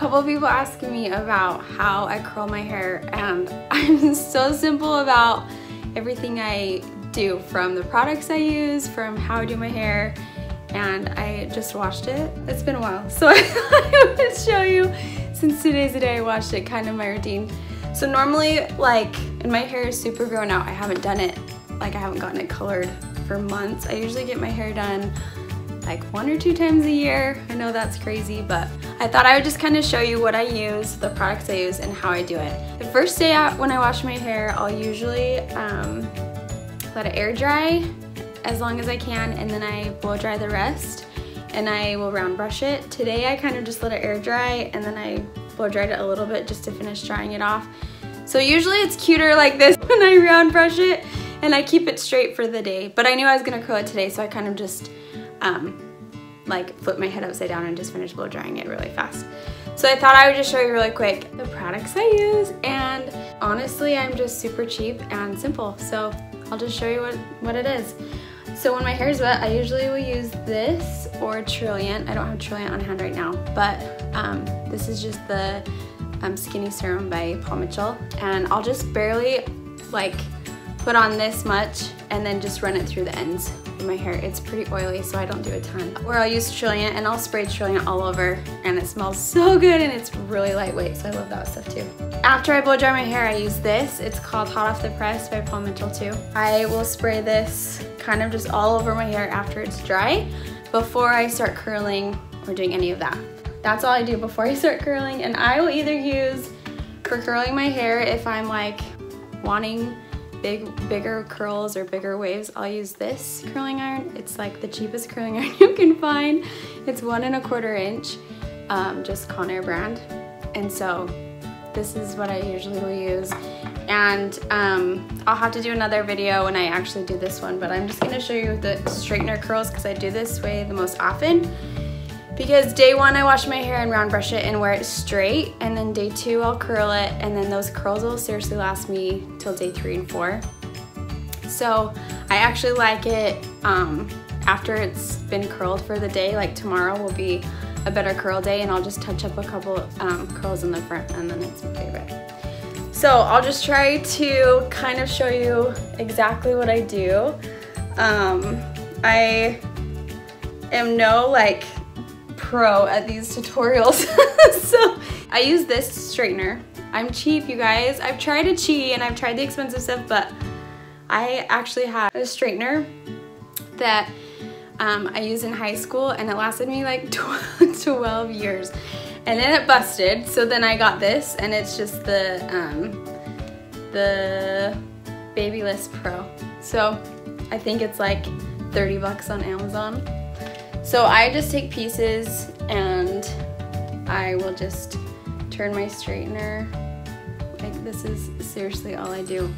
couple of people asking me about how I curl my hair, and I'm so simple about everything I do, from the products I use, from how I do my hair, and I just washed it. It's been a while, so I thought I would show you, since today's the day I washed it, kind of my routine. So normally, like, and my hair is super grown out. I haven't done it, like I haven't gotten it colored for months. I usually get my hair done like 1 or 2 times a year. I know that's crazy, but I thought I would just kind of show you what I use, the products I use, and how I do it. The first day out when I wash my hair, I'll usually let it air dry as long as I can, and then I blow dry the rest, and I will round brush it. Today I kind of just let it air dry, and then I blow dried it a little bit just to finish drying it off. So usually it's cuter like this when I round brush it, and I keep it straight for the day. But I knew I was gonna curl it today, so I kind of just like flip my head upside down and just finish blow drying it really fast. So I thought I would just show you really quick the products I use, and honestly I'm just super cheap and simple, so I'll just show you what it is. So when my hair is wet, I usually will use this or Trilliant. I don't have Trilliant on hand right now, but this is just the Skinny Serum by Paul Mitchell, and I'll just barely like put on this much and then just run it through the ends of my hair. It's pretty oily, so I don't do a ton. Or I'll use Trilliant, and I'll spray Trilliant all over, and it smells so good, and it's really lightweight, so I love that stuff too. After I blow dry my hair, I use this. It's called Hot Off the Press by Paul Mitchell too. I will spray this kind of just all over my hair after it's dry, before I start curling or doing any of that. That's all I do before I start curling, and I will either use, for curling my hair, if I'm like wanting bigger curls or bigger waves, I'll use this curling iron. It's like the cheapest curling iron you can find. It's 1 1/4 inch, just Conair brand. And so this is what I usually will use. And I'll have to do another video when I actually do this one, but I'm just gonna show you the straightener curls because I do this way the most often. Because day 1 I wash my hair and round brush it and wear it straight, and then day 2 I'll curl it, and then those curls will seriously last me till day 3 and 4. So I actually like it after it's been curled for the day. Like tomorrow will be a better curl day, and I'll just touch up a couple curls in the front, and then it's my favorite. So I'll just try to kind of show you exactly what I do. I am no like pro at these tutorials. So I use this straightener. I'm cheap, you guys. I've tried to cheat and I've tried the expensive stuff, but I actually have a straightener that I used in high school, and it lasted me like 12 years. And then it busted, so then I got this, and it's just the BabyLiss Pro. So I think it's like 30 bucks on Amazon. So I just take pieces, and I will just turn my straightener. Like, this is seriously all I do.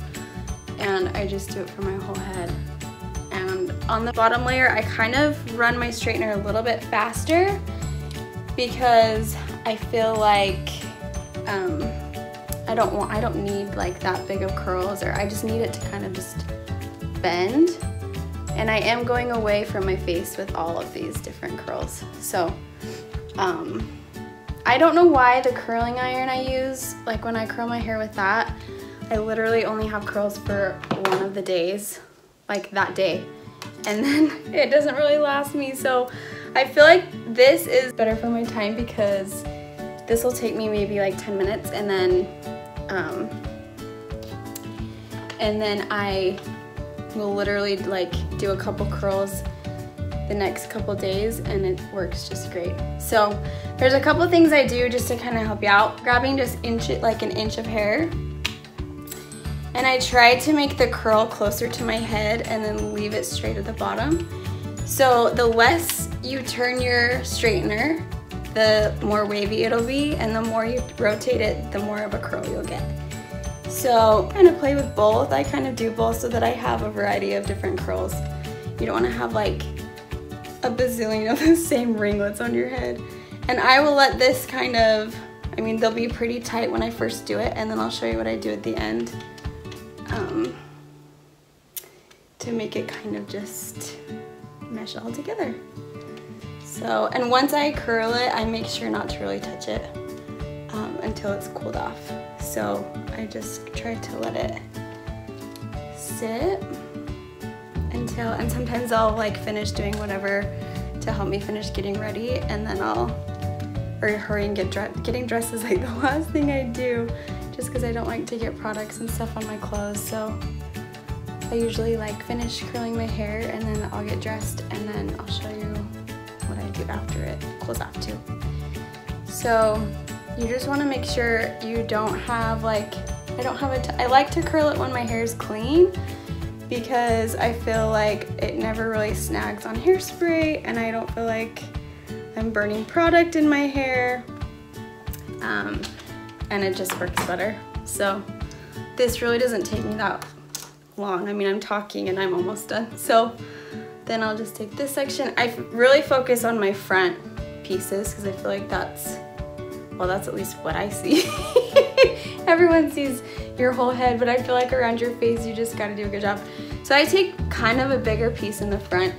And I just do it for my whole head. And on the bottom layer, I kind of run my straightener a little bit faster because I feel like I don't need like that big of curls, or I just need it to kind of just bend. And I am going away from my face with all of these different curls. So I don't know why the curling iron I use, like when I curl my hair with that, I literally only have curls for one of the days, like that day. And then it doesn't really last me. So I feel like this is better for my time, because this will take me maybe like 10 minutes, and then I will literally like do a couple curls the next couple days, and it works just great. So there's a couple things I do just to kind of help you out. Grabbing just like an inch of hair, and I try to make the curl closer to my head and then leave it straight at the bottom. So the less you turn your straightener, the more wavy it'll be, and the more you rotate it, the more of a curl you'll get. So kind of play with both. I kind of do both so that I have a variety of different curls. You don't want to have like a bazillion of the same ringlets on your head. And I will let this kind of, I mean, they'll be pretty tight when I first do it, and then I'll show you what I do at the end to make it kind of just mesh all together. So, and once I curl it, I make sure not to really touch it. until it's cooled off. So I just try to let it sit until, and sometimes I'll like finish doing whatever to help me finish getting ready, and then I'll hurry and get dressed. Getting dressed is like the last thing I do, just because I don't like to get products and stuff on my clothes. So I usually like finish curling my hair and then I'll get dressed, and then I'll show you what I do after it cools off too. So you just want to make sure you don't have like, I like to curl it when my hair is clean, because I feel like it never really snags on hairspray and I don't feel like I'm burning product in my hair, and it just works better. So this really doesn't take me that long. I mean, I'm talking and I'm almost done. So then I'll just take this section. I really focus on my front pieces because I feel like that's at least what I see. Everyone sees your whole head, but I feel like around your face you just gotta do a good job. So I take kind of a bigger piece in the front,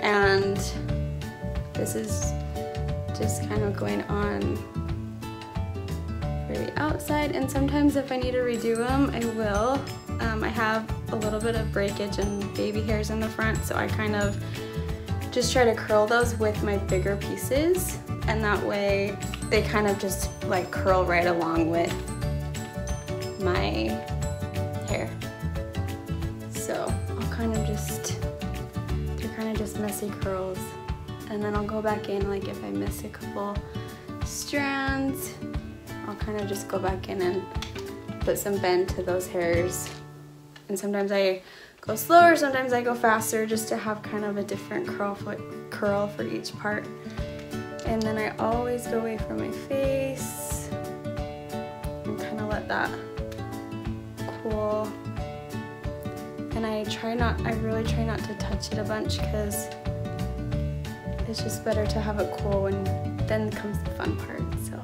and this is just kind of going on for the outside, and sometimes if I need to redo them, I will. I have a little bit of breakage and baby hairs in the front, so I kind of just try to curl those with my bigger pieces, and that way they kind of just like curl right along with my hair. So I'll kind of just, they're kind of just messy curls, and then I'll go back in, like if I miss a couple strands, I'll kind of just go back in and put some bend to those hairs. And sometimes I go slower, sometimes I go faster, just to have kind of a different curl for each part. And then I always go away from my face and kind of let that cool. And I really try not to touch it a bunch, because it's just better to have it cool, when then comes the fun part. So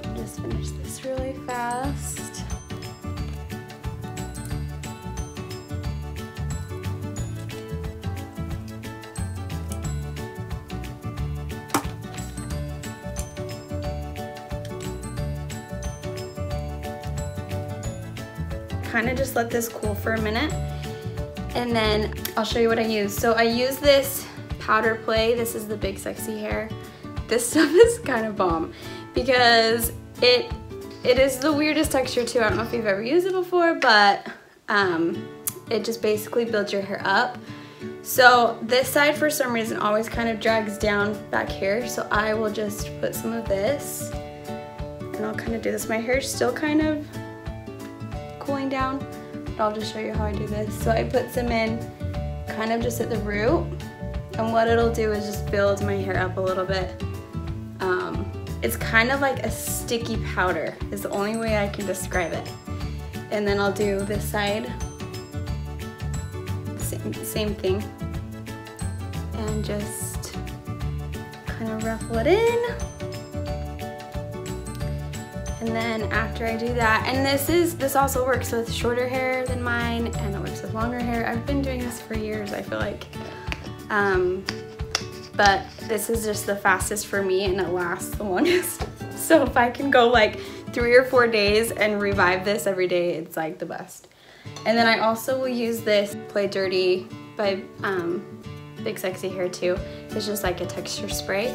I'll just finish this really fast. Kind of just let this cool for a minute, and then I'll show you what I use. So I use this powder play. This is the Big Sexy Hair. This stuff is kind of bomb because it is the weirdest texture too. I don't know if you've ever used it before, but it just basically builds your hair up. So this side for some reason always kind of drags down back here, so I will just put some of this and I'll kind of do this. My hair's still kind of cooling down, but I'll just show you how I do this. So I put some in kind of just at the root, and what it'll do is just build my hair up a little bit. It's kind of like a sticky powder is the only way I can describe it. And then I'll do this side, same thing, and just kind of ruffle it in. And then after I do that, and this also works with shorter hair than mine, and it works with longer hair. I've been doing this for years, I feel like. But this is just the fastest for me, and it lasts the longest. So if I can go like 3 or 4 days and revive this every day, it's like the best. And then I also will use this Play Dirty by Big Sexy Hair too. It's just like a texture spray.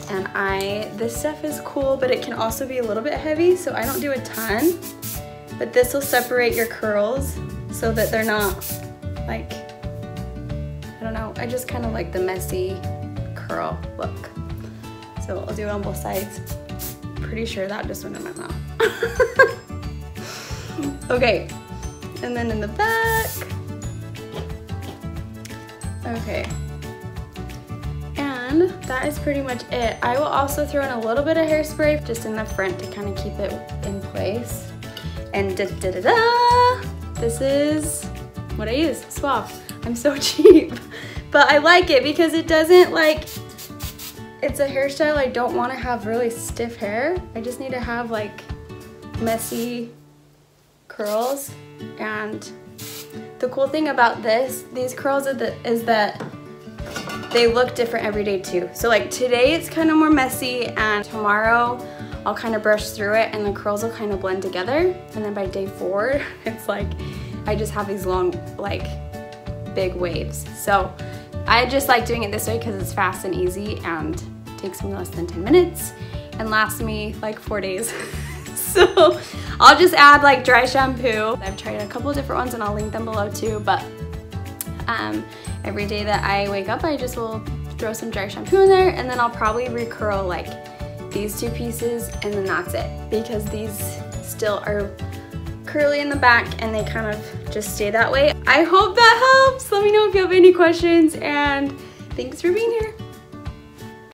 And this stuff is cool, but it can also be a little bit heavy, so I don't do a ton. But this will separate your curls so that they're not like, I don't know, I just kind of like the messy curl look. So I'll do it on both sides. Pretty sure that just went in my mouth. Okay, and then in the back. Okay. And that is pretty much it. I will also throw in a little bit of hairspray just in the front to kind of keep it in place. And da-da-da-da! This is what I use, Suave. I'm so cheap. But I like it because it doesn't like, it's a hairstyle I don't want to have really stiff hair. I just need to have like messy curls. And the cool thing about these curls is that they look different every day too. So like today it's kind of more messy, and tomorrow I'll kind of brush through it and the curls will kind of blend together. And then by day 4, it's like, I just have these long, like, big waves. So I just like doing it this way because it's fast and easy and takes me less than 10 minutes and lasts me like 4 days. So I'll just add like dry shampoo. I've tried a couple different ones and I'll link them below too, but every day that I wake up, I just will throw some dry shampoo in there, and then I'll probably recurl like these 2 pieces, and then that's it, because these still are curly in the back and they kind of just stay that way. I hope that helps. Let me know if you have any questions, and thanks for being here.